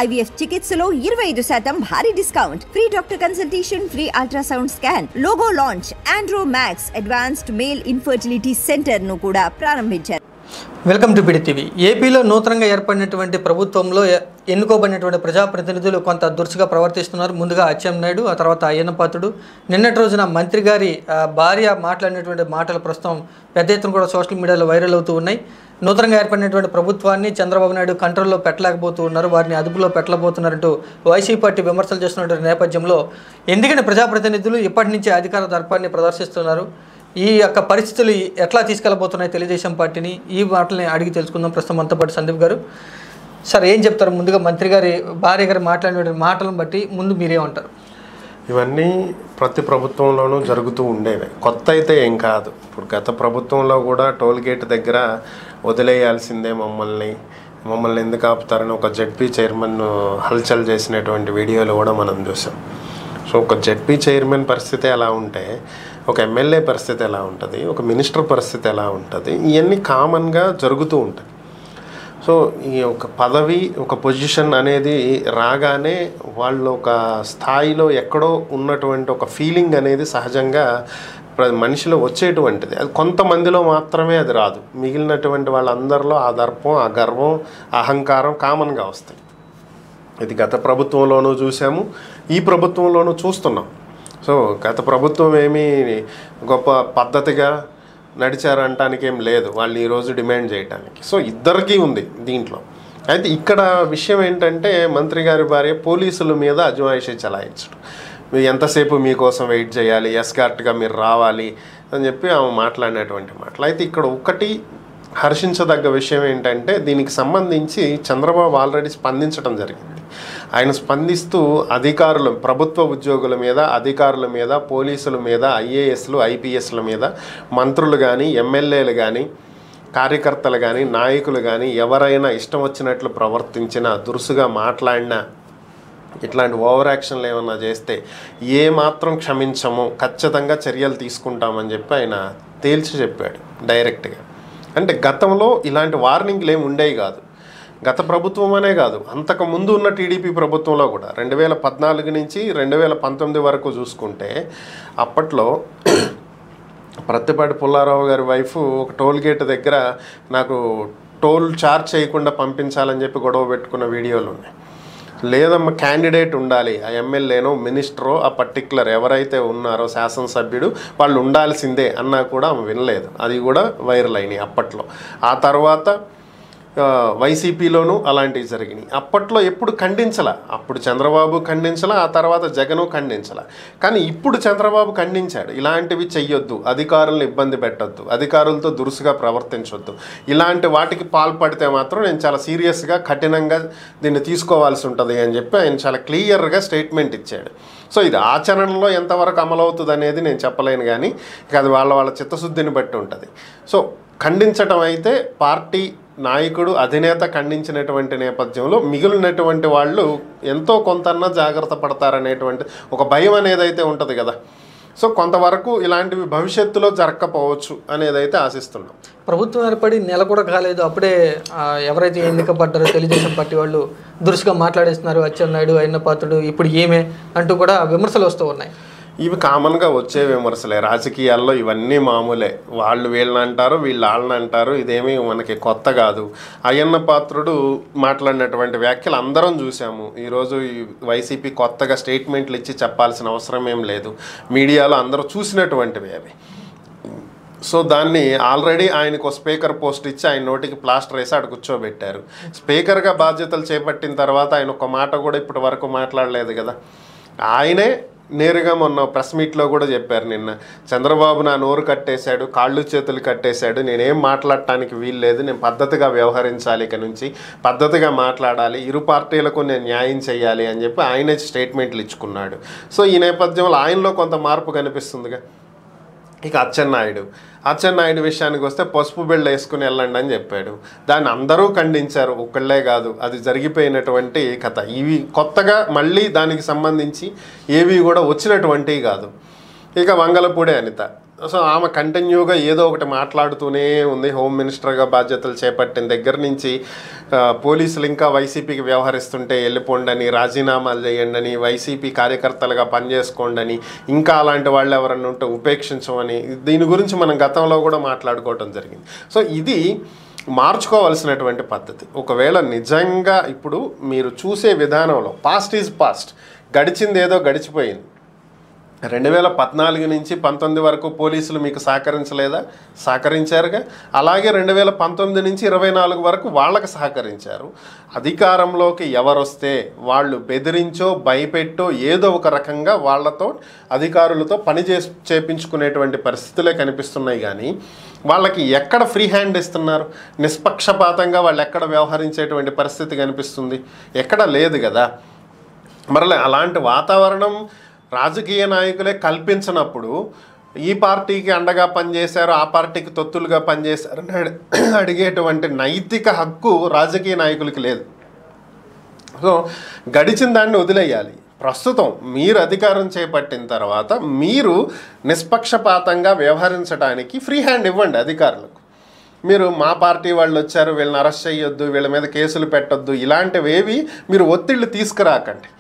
IVF చికిత్సలో 25% భారీ discount, free doctor consultation, free ultrasound scan, logo launch, Andro max advanced male infertility centre ను కూడా ప్రారంభించారు. Welcome to PD TV. ఏపీలో నూతనంగా ఏర్పడినటువంటి ప్రభుత్వంలో ఎన్నుకోబడినటువంటి ప్రజాప్రతినిధులు కొంత దురుసుగా ప్రవర్తిస్తున్నారు. ముందుగా అచ్చెన్నాయుడు, ఆ తర్వాత అయ్యన్నపాత్రుడు. నిన్నటి రోజున మంత్రి గారి భార్య మాట్లాడినటువంటి మాటలు ప్రస్తుతం పెద్ద ఎత్తున కూడా సోషల్ మీడియాలో వైరల్ అవుతూ ఉన్నాయి. నూతనంగా ఏర్పడినటువంటి ప్రభుత్వాన్ని చంద్రబాబు నాయుడు కంట్రోల్లో పెట్టలేకపోతూ ఉన్నారు, వారిని అదుపులో పెట్టలేకపోతున్నారంటూ వైసీపీ పార్టీ విమర్శలు చేస్తున్నటువంటి నేపథ్యంలో ఎందుకని ప్రజాప్రతినిధులు ఇప్పటి నుంచే అధికార దర్పాన్ని ప్రదర్శిస్తున్నారు, ఈ యొక్క పరిస్థితులు ఎట్లా తీసుకెళ్ళబోతున్నాయి తెలుగుదేశం పార్టీని, ఈ మాటల్ని అడిగి తెలుసుకుందాం. ప్రస్తుతం మనతో పాటు సందీప్ గారు. సార్, ఏం చెప్తారు? ముందుగా మంత్రి గారి భార్య గారు మాట్లాడిన మాటలను బట్టి ముందు మీరేమంటారు? ఇవన్నీ ప్రతి ప్రభుత్వంలోనూ జరుగుతూ ఉండేవి, కొత్త అయితే ఏం కాదు. ఇప్పుడు గత ప్రభుత్వంలో కూడా టోల్ గేట్ దగ్గర వదిలేయాల్సిందే మమ్మల్ని ఎందుకు ఆపుతారని ఒక జెడ్పీ చైర్మన్ హల్చల్ చేసినటువంటి వీడియోలు కూడా మనం చూసాం. సో ఒక జెడ్పీ చైర్మన్ పరిస్థితి ఎలా ఉంటే ఒక ఎమ్మెల్యే పరిస్థితి ఎలా ఉంటుంది, ఒక మినిస్టర్ పరిస్థితి ఎలా ఉంటుంది, ఇవన్నీ కామన్గా జరుగుతూ ఉంటాయి. సో ఈ ఒక పదవి, ఒక పొజిషన్ అనేది రాగానే వాళ్ళు ఒక స్థాయిలో ఎక్కడో ఉన్నటువంటి ఒక ఫీలింగ్ అనేది సహజంగా మనిషిలో వచ్చేటువంటిది. అది కొంతమందిలో మాత్రమే అది రాదు, మిగిలినటువంటి వాళ్ళందరిలో ఆ దర్పం, ఆ గర్వం, అహంకారం కామన్గా వస్తాయి. ఇది గత ప్రభుత్వంలోనూ చూసాము, ఈ ప్రభుత్వంలోనూ చూస్తున్నాం. సో గత ప్రభుత్వం ఏమీ గొప్ప పద్ధతిగా నడిచారంటానికి ఏం లేదు వాళ్ళు ఈరోజు డిమాండ్ చేయడానికి. సో ఇద్దరికీ ఉంది దీంట్లో. అయితే ఇక్కడ విషయం ఏంటంటే మంత్రి గారి భార్య పోలీసుల మీద అజమాయిషీ చలాయించడం, ఎంతసేపు మీకోసం వెయిట్ చేయాలి, ఎస్కార్ట్గా మీరు రావాలి అని చెప్పి ఆమె మాట్లాడినటువంటి మాటలు. అయితే ఇక్కడ ఒకటి హర్షించదగ్గ విషయం ఏంటంటే దీనికి సంబంధించి చంద్రబాబు ఆల్రెడీ స్పందించడం జరిగింది. ఆయన స్పందిస్తూ అధికారులు, ప్రభుత్వ ఉద్యోగుల మీద, అధికారుల మీద, పోలీసుల మీద, ఐఏఎస్లు, ఐపీఎస్ల మీద, మంత్రులు కానీ, ఎమ్మెల్యేలు కానీ, కార్యకర్తలు కానీ, నాయకులు కానీ ఎవరైనా ఇష్టం వచ్చినట్లు ప్రవర్తించినా, దురుసుగా మాట్లాడినా, ఇట్లాంటి ఓవర్ యాక్షన్లు ఏమన్నా చేస్తే ఏమాత్రం క్షమించము, ఖచ్చితంగా చర్యలు తీసుకుంటామని చెప్పి ఆయన తేల్చి చెప్పాడు డైరెక్ట్గా. అంటే గతంలో ఇలాంటి వార్నింగ్లు ఏమి ఉండేవి కాదు. గత ప్రభుత్వం అనే కాదు, అంతకు ముందు ఉన్న టీడీపీ ప్రభుత్వంలో కూడా 2014 నుంచి 2019 వరకు చూసుకుంటే అప్పట్లో ప్రత్తిపాటి పుల్లారావు గారి వైఫ్ ఒక టోల్ గేట్ దగ్గర నాకు టోల్ చార్జ్ చేయకుండా పంపించాలని చెప్పి గొడవ పెట్టుకున్న వీడియోలు ఉన్నాయి. లేదమ్మా, క్యాండిడేట్ ఉండాలి, ఆ ఎమ్మెల్యేనో మినిస్టరో ఆ పర్టిక్యులర్ ఎవరైతే ఉన్నారో శాసనసభ్యుడు వాళ్ళు ఉండాల్సిందే అన్నా కూడా ఆమె వినలేదు. అది కూడా వైరల్ అయినాయి అప్పట్లో. ఆ తర్వాత వైసీపీలోనూ అలాంటివి జరిగినాయి. అప్పట్లో ఎప్పుడు ఖండించలా, అప్పుడు చంద్రబాబు ఖండించలా, ఆ తర్వాత జగను ఖండించలా. కానీ ఇప్పుడు చంద్రబాబు ఖండించాడు, ఇలాంటివి చెయ్యొద్దు, అధికారులను ఇబ్బంది పెట్టొద్దు, అధికారులతో దురుసుగా ప్రవర్తించొద్దు, ఇలాంటి వాటికి పాల్పడితే మాత్రం నేను చాలా సీరియస్గా, కఠినంగా దీన్ని తీసుకోవాల్సి ఉంటుంది అని చెప్పి ఆయన చాలా క్లియర్గా స్టేట్మెంట్ ఇచ్చాడు. సో ఇది ఆచరణలో ఎంతవరకు అమలవుతుంది అనేది నేను చెప్పలేను, కానీ ఇక అది వాళ్ళ చిత్తశుద్ధిని బట్టి ఉంటుంది. సో ఖండించడం అయితే పార్టీ నాయకుడు, అధినేత ఖండించినటువంటి నేపథ్యంలో మిగిలినటువంటి వాళ్ళు ఎంతో కొంతన్నా జాగ్రత్త పడతారనేటువంటి ఒక భయం అనేదైతే ఉంటుంది కదా. సో కొంతవరకు ఇలాంటివి భవిష్యత్తులో జరగకపోవచ్చు అనేదైతే ఆశిస్తున్నాం. ప్రభుత్వం ఏర్పడి నెల కూడా కాలేదు, అప్పుడే ఎవరైతే ఎన్నికపడ్డారో తెలుగుదేశం పార్టీ వాళ్ళు దురుసుగా మాట్లాడేస్తున్నారు. అచ్చెన్నాయుడు, అయ్యన్నపాత్రుడు ఇప్పుడు ఏమే అంటూ కూడా విమర్శలు వస్తూ ఉన్నాయి. ఇవి కామన్గా వచ్చే విమర్శలే, రాజకీయాల్లో ఇవన్నీ మామూలే. వాళ్ళు వీళ్ళని అంటారు, వీళ్ళు వాళ్ళని అంటారు, ఇదేమీ మనకి కొత్త కాదు. అయ్యన్నపాత్రుడు మాట్లాడినటువంటి వ్యాఖ్యలు అందరం చూసాము. ఈరోజు ఈ వైసీపీ కొత్తగా స్టేట్మెంట్లు ఇచ్చి చెప్పాల్సిన అవసరం ఏం లేదు, మీడియాలో అందరూ చూసినటువంటివి అవి. సో దాన్ని ఆల్రెడీ ఆయనకు స్పీకర్ పోస్ట్ ఇచ్చి ఆయన నోటికి ప్లాస్టర్ వేసి అక్కడ కూర్చోబెట్టారు. స్పీకర్గా బాధ్యతలు చేపట్టిన తర్వాత ఆయన ఒక మాట కూడా ఇప్పటి వరకు మాట్లాడలేదు కదా. ఆయనే నేరుగా మొన్న ప్రెస్ మీట్లో కూడా చెప్పారు, నిన్న చంద్రబాబు నా నోరు కట్టేశాడు, కాళ్ళు చేతులు కట్టేశాడు, నేనేం మాట్లాడటానికి వీలు లేదు, నేను పద్ధతిగా వ్యవహరించాలి, ఇక నుంచి పద్ధతిగా మాట్లాడాలి, ఇరు పార్టీలకు నేను న్యాయం చేయాలి అని చెప్పి ఆయనే స్టేట్మెంట్లు ఇచ్చుకున్నాడు. సో ఈ నేపథ్యంలో ఆయనలో కొంత మార్పు కనిపిస్తుందిగా. ఇక అచ్చెన్నాయుడు విషయానికి వస్తే పసుపు బిళ్ళ వేసుకుని వెళ్ళండి అని చెప్పాడు. దాన్ని అందరూ ఖండించారు, ఒక్కళ్ళే కాదు, అది జరిగిపోయినటువంటి కథ. ఇవి కొత్తగా మళ్ళీ దానికి సంబంధించి ఏవి కూడా వచ్చినటువంటివి కాదు. ఇక వంగలపూడి అనిత సో ఆమె కంటిన్యూగా ఏదో ఒకటి మాట్లాడుతూనే ఉంది. హోమ్ మినిస్టర్గా బాధ్యతలు చేపట్టిన దగ్గర నుంచి పోలీసులు ఇంకా వైసీపీకి వ్యవహరిస్తుంటే వెళ్ళిపోండి అని, రాజీనామాలు చేయండి అని, వైసీపీ కార్యకర్తలుగా పనిచేసుకోండి అని, ఇంకా అలాంటి వాళ్ళు ఎవరన్నా ఉంటే ఉపేక్షించమని, దీని గురించి మనం గతంలో కూడా మాట్లాడుకోవటం జరిగింది. సో ఇది మార్చుకోవాల్సినటువంటి పద్ధతి. ఒకవేళ నిజంగా ఇప్పుడు మీరు చూసే విధానంలో పాస్ట్ ఈజ్ పాస్ట్, గడిచింది ఏదో గడిచిపోయింది. 2014 నుంచి 19 వరకు పోలీసులు మీకు సహకరించలేదా? సహకరించారుగా. అలాగే 2019 నుంచి 24 వరకు వాళ్ళకి సహకరించారు. అధికారంలోకి ఎవరొస్తే వాళ్ళు బెదిరించో భయపెట్టో ఏదో ఒక రకంగా వాళ్ళతో అధికారులతో పని చేపించుకునేటువంటి పరిస్థితులే కనిపిస్తున్నాయి. కానీ వాళ్ళకి ఎక్కడ ఫ్రీ హ్యాండ్ ఇస్తున్నారు? నిష్పక్షపాతంగా వాళ్ళు ఎక్కడ వ్యవహరించేటువంటి పరిస్థితి కనిపిస్తుంది? ఎక్కడ లేదు కదా. మరలా అలాంటి వాతావరణం రాజకీయ నాయకులే కల్పించినప్పుడు ఈ పార్టీకి అండగా పనిచేశారు, ఆ పార్టీకి తొత్తులుగా పనిచేశారు అని అడిగేటువంటి నైతిక హక్కు రాజకీయ నాయకులకి లేదు. సో గడిచిన దాన్ని వదిలేయాలి. ప్రస్తుతం మీరు అధికారం చేపట్టిన తర్వాత మీరు నిష్పక్షపాతంగా వ్యవహరించడానికి ఫ్రీ హ్యాండ్ ఇవ్వండి అధికారులకు. మీరు మా పార్టీ వాళ్ళు వచ్చారు, వీళ్ళని అరెస్ట్ చేయొద్దు, వీళ్ళ మీద కేసులు పెట్టొద్దు, ఇలాంటివేవి మీరు ఒత్తిళ్ళు తీసుకురాకండి.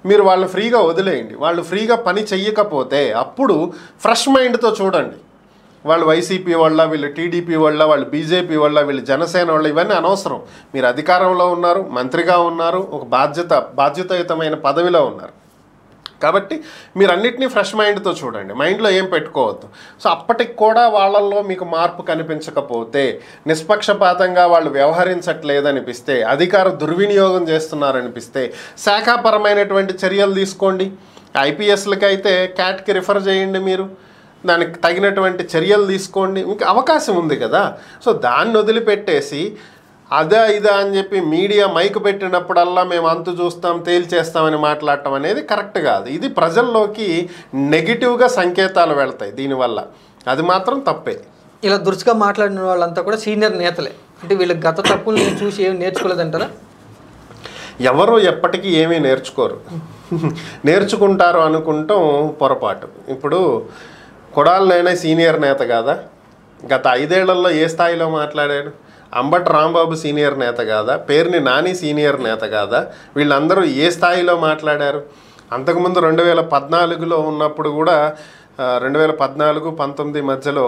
మీరు వాళ్ళు ఫ్రీగా వదిలేయండి. వాళ్ళు ఫ్రీగా పని చెయ్యకపోతే అప్పుడు ఫ్రెష్ మైండ్తో చూడండి. వాళ్ళు వైసీపీ వాళ్ళ, వీళ్ళు టీడీపీ వాళ్ళ, వాళ్ళు బీజేపీ వాళ్ళ, వీళ్ళు జనసేన వాళ్ళ, ఇవన్నీ అనవసరం. మీరు అధికారంలో ఉన్నారు, మంత్రిగా ఉన్నారు, ఒక బాధ్యతాయుతమైన పదవిలో ఉన్నారు. కాబట్టి మీరు అన్నిటినీ ఫ్రెష్ మైండ్తో చూడండి, మైండ్లో ఏం పెట్టుకోవద్దు. సో అప్పటికి కూడా వాళ్ళల్లో మీకు మార్పు కనిపించకపోతే, నిష్పక్షపాతంగా వాళ్ళు వ్యవహరించట్లేదనిపిస్తే, అధికార దుర్వినియోగం చేస్తున్నారనిపిస్తే శాఖాపరమైనటువంటి చర్యలు తీసుకోండి. ఐపీఎస్లకి అయితే క్యాట్కి రిఫర్ చేయండి, మీరు దానికి తగినటువంటి చర్యలు తీసుకోండి. ఇంకా అవకాశం ఉంది కదా. సో దాన్ని వదిలిపెట్టేసి అదా ఇదా అని చెప్పి మీడియా మైక్ పెట్టినప్పుడల్లా మేము అంతు చూస్తాం, తేల్చేస్తామని మాట్లాడటం అనేది కరెక్ట్ కాదు. ఇది ప్రజల్లోకి నెగిటివ్గా సంకేతాలు వెళ్తాయి దీనివల్ల. అది మాత్రం తప్పే. ఇలా దురుసుగా మాట్లాడిన వాళ్ళంతా కూడా సీనియర్ నేతలే. అంటే వీళ్ళకి గత తప్పుల్ని చూసి ఏమి నేర్చుకోలేదంటారా? ఎవరు ఎప్పటికీ ఏమీ నేర్చుకోరు. నేర్చుకుంటారు అనుకుంటాం పొరపాటు. ఇప్పుడు కొడాలనైనా సీనియర్ నేత కాదా? గత 5 ఏళ్లలో ఏ స్థాయిలో మాట్లాడాడు? అంబటి రాంబాబు సీనియర్ నేత కాదా? పేర్ని నాని సీనియర్ నేత కాదా? వీళ్ళందరూ ఏ స్థాయిలో మాట్లాడారు? అంతకుముందు 2014లో ఉన్నప్పుడు కూడా 2014-19 మధ్యలో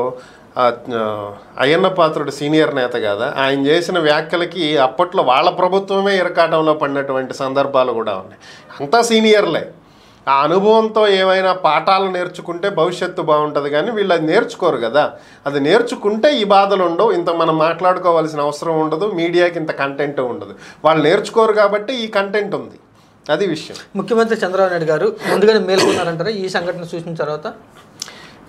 అయ్యన్న పాత్రుడు సీనియర్ నేత కాదా? ఆయన చేసిన వ్యాఖ్యలకి అప్పట్లో వాళ్ళ ప్రభుత్వమే ఇరకాటంలో పడినటువంటి సందర్భాలు కూడా ఉన్నాయి. అంతా సీనియర్లే. ఆ అనుభవంతో ఏమైనా పాఠాలు నేర్చుకుంటే భవిష్యత్తు బాగుంటుంది. కానీ వీళ్ళు అది నేర్చుకోరు కదా. అది నేర్చుకుంటే ఈ బాధలు ఉండవు, ఇంత మనం మాట్లాడుకోవాల్సిన అవసరం ఉండదు, మీడియాకి ఇంత కంటెంట్ ఉండదు. వాళ్ళు నేర్చుకోరు కాబట్టి ఈ కంటెంట్ ఉంది. అది విషయం. ముఖ్యమంత్రి చంద్రబాబు నాయుడు గారు ముందుగానే మేల్కొన్నారంటారా ఈ సంఘటన చూసిన తర్వాత?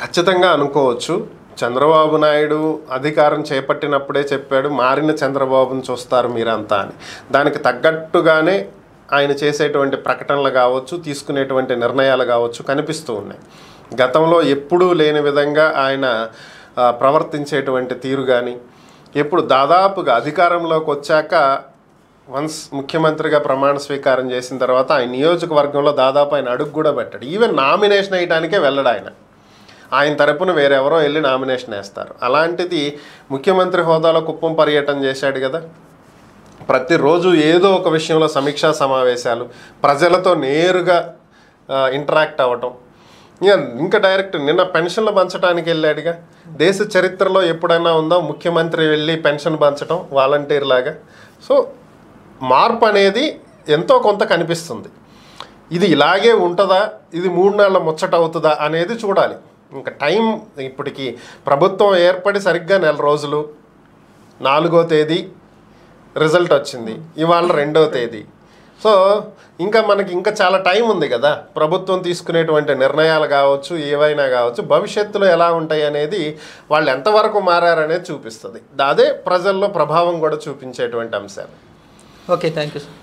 ఖచ్చితంగా అనుకోవచ్చు. చంద్రబాబు నాయుడు అధికారం చేపట్టినప్పుడే చెప్పాడు, మారిన చంద్రబాబుని చూస్తారు మీరంతా అని. దానికి తగ్గట్టుగానే ఆయన చేసేటువంటి ప్రకటనలు కావచ్చు, తీసుకునేటువంటి నిర్ణయాలు కావచ్చు కనిపిస్తూ ఉన్నాయి. గతంలో ఎప్పుడూ లేని విధంగా ఆయన ప్రవర్తించేటువంటి తీరు కానీ, ఎప్పుడు దాదాపుగా అధికారంలోకి వచ్చాక వన్స్ ముఖ్యమంత్రిగా ప్రమాణ స్వీకారం చేసిన తర్వాత ఆయన నియోజకవర్గంలో దాదాపు ఆయన అడుగు కూడా పెట్టాడు. ఈవెన్ నామినేషన్ వేయడానికే వెళ్ళడు ఆయన తరపున వేరెవరో వెళ్ళి నామినేషన్ వేస్తారు. అలాంటిది ముఖ్యమంత్రి హోదాలో కుప్పం పర్యటన చేశాడు కదా. ప్రతిరోజు ఏదో ఒక విషయంలో సమీక్షా సమావేశాలు, ప్రజలతో నేరుగా ఇంటరాక్ట్ అవ్వటం. ఇంకా డైరెక్ట్ నిన్న పెన్షన్లు పంచడానికి వెళ్ళాడుగా. దేశ చరిత్రలో ఎప్పుడైనా ఉందో ముఖ్యమంత్రి వెళ్ళి పెన్షన్ పంచడం వాలంటీర్ లాగా. సో మార్పు అనేది ఎంతో కొంత కనిపిస్తుంది. ఇది ఇలాగే ఉంటుందా, ఇది 3 నెలల ముచ్చట అవుతుందా అనేది చూడాలి. ఇంకా టైం ఇప్పటికి ప్రభుత్వం ఏర్పడి సరిగ్గా 1 నెల రోజులు, 4వ తేదీ రిజల్ట్ వచ్చింది, ఇవాళ 2వ తేదీ. సో ఇంకా మనకి ఇంకా చాలా టైం ఉంది కదా. ప్రభుత్వం తీసుకునేటువంటి నిర్ణయాలు కావచ్చు, ఏవైనా కావచ్చు, భవిష్యత్తులో ఎలా ఉంటాయి అనేది వాళ్ళు ఎంతవరకు మారారనేది చూపిస్తుంది. అదే ప్రజల్లో ప్రభావం కూడా చూపించేటువంటి అంశాలు. Okay, thank you sir.